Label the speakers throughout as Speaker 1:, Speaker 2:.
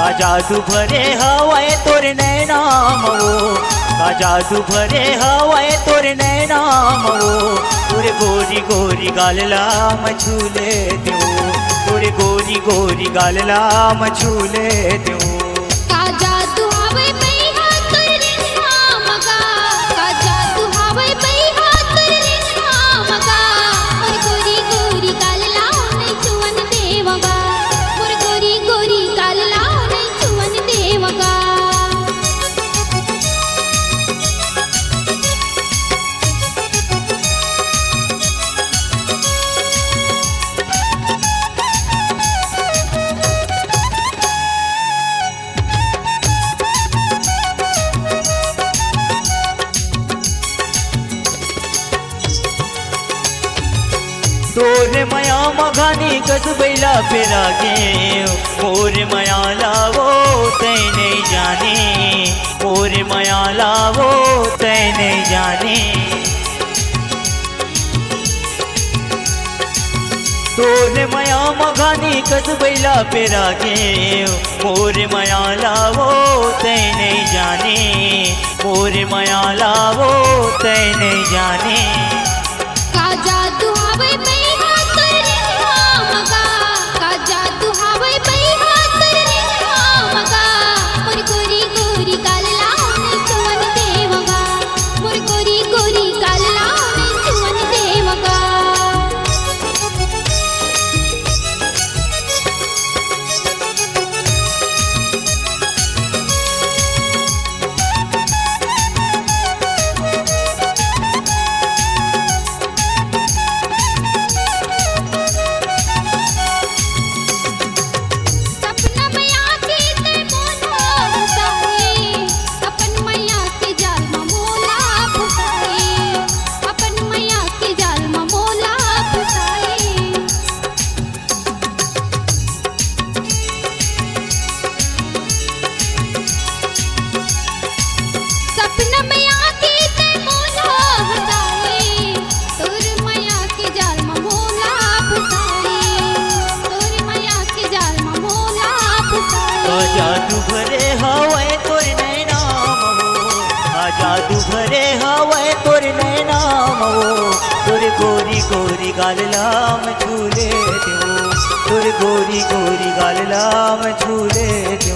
Speaker 1: का जादू भरे हवाए तोरे नैना मो, का जादू भरे हवाए तोरे नैना मो, तोरे गोरी गोरी गालला मछूले दो, तोरे गोरी गोरी गालला मछूले दो।
Speaker 2: का जादू हवे बैहा तोरे नामगा, का जादू हवे बैहा तोरे नामगा, मोर गोरी गोरी गालला नै चुवन देवगा, मोर गोरी गोरी गालला नै चुवन देवगा।
Speaker 1: तोरे मया मघानी कस बैला फिरागे, मोरे मया लावो तै नहीं जाने, मोरे मया लावो तै नहीं जाने। तोरे मया मघानी कस बैला फिरागे, मोरे मया लावो तै नहीं जाने, मोरे मया लावो तै नहीं जाने।
Speaker 2: का जादू हवे बैहा तोरे नामगा, का जादू हवे बैहा तोरे नामगा, मोर गोरी गोरी गालला नै चुवन देवगा, मोर गोरी गोरी गालला नै चुवन देवगा। सपना में आके ते मोला फसाए, अपन मैया के जाल में मोला फसाए, अपन मैया के जाल में मोला फसाए। सपना में आके ते मोला फसाए, तोर मैया के जाल में मोला फसाए, तोर मैया के जाल में मोला फसाए।
Speaker 1: का जादू भरे हवाए तोरे नैना मो, का जादू भरे हवाए तोरे नैना मो, तोरे गोरी गोरी गालला मछूले दो, तोरे गोरी गोरी गालला मछूले दो।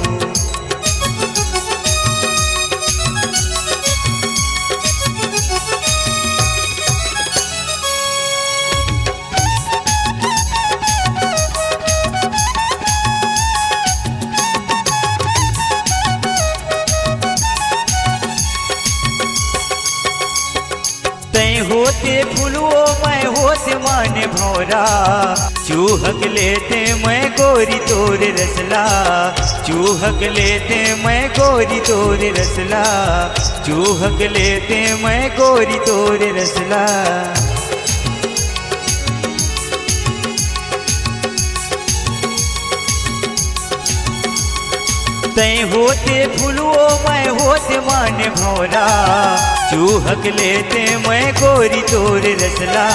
Speaker 1: तै होते फुलवो मैं होते मन भौरा, चूहक लेते मैं गोरी तोरे रसला, चूहक लेते मैं गोरी तोरे रसला, चूहक लेते मैं गोरी तोरे रसला। तै होते फुलवो मैं होते मन भौरा, चूहक लेते मैं गोरी तोरे रसला,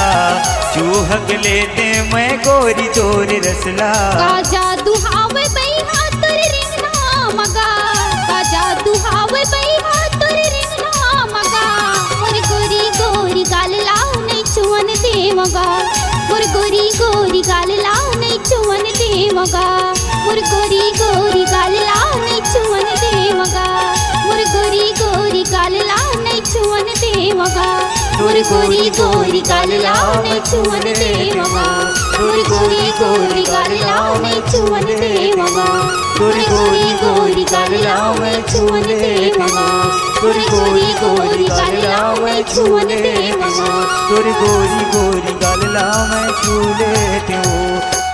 Speaker 1: चूहक लेते मैं गोरी तोरे रसला।
Speaker 2: का जादू हवे बैहा तोरे नामगा, का जादू हवे बैहा तोरे नामगा, मोर गोरी गोरी गालला नै चुवन देवगा, मोर गोरी गोरी गालला नै चुवन देवगा, मोर गोरी गोरी गालला नै चुवन देवगा, मोर गोरी गोरी गालला नै चुवन देवगा, मोर गोरी गोरी गालला नै चुवन देवगा, मोर गोरी गोरी गालला नै चुवन देवगा, मोर गोरी गोरी गालला नै चुवन देवगा, मोर गोरी गोरी गालला नै चुवन देवगा।
Speaker 1: तोरे गोरी गोरी गालला मैं छूले दो।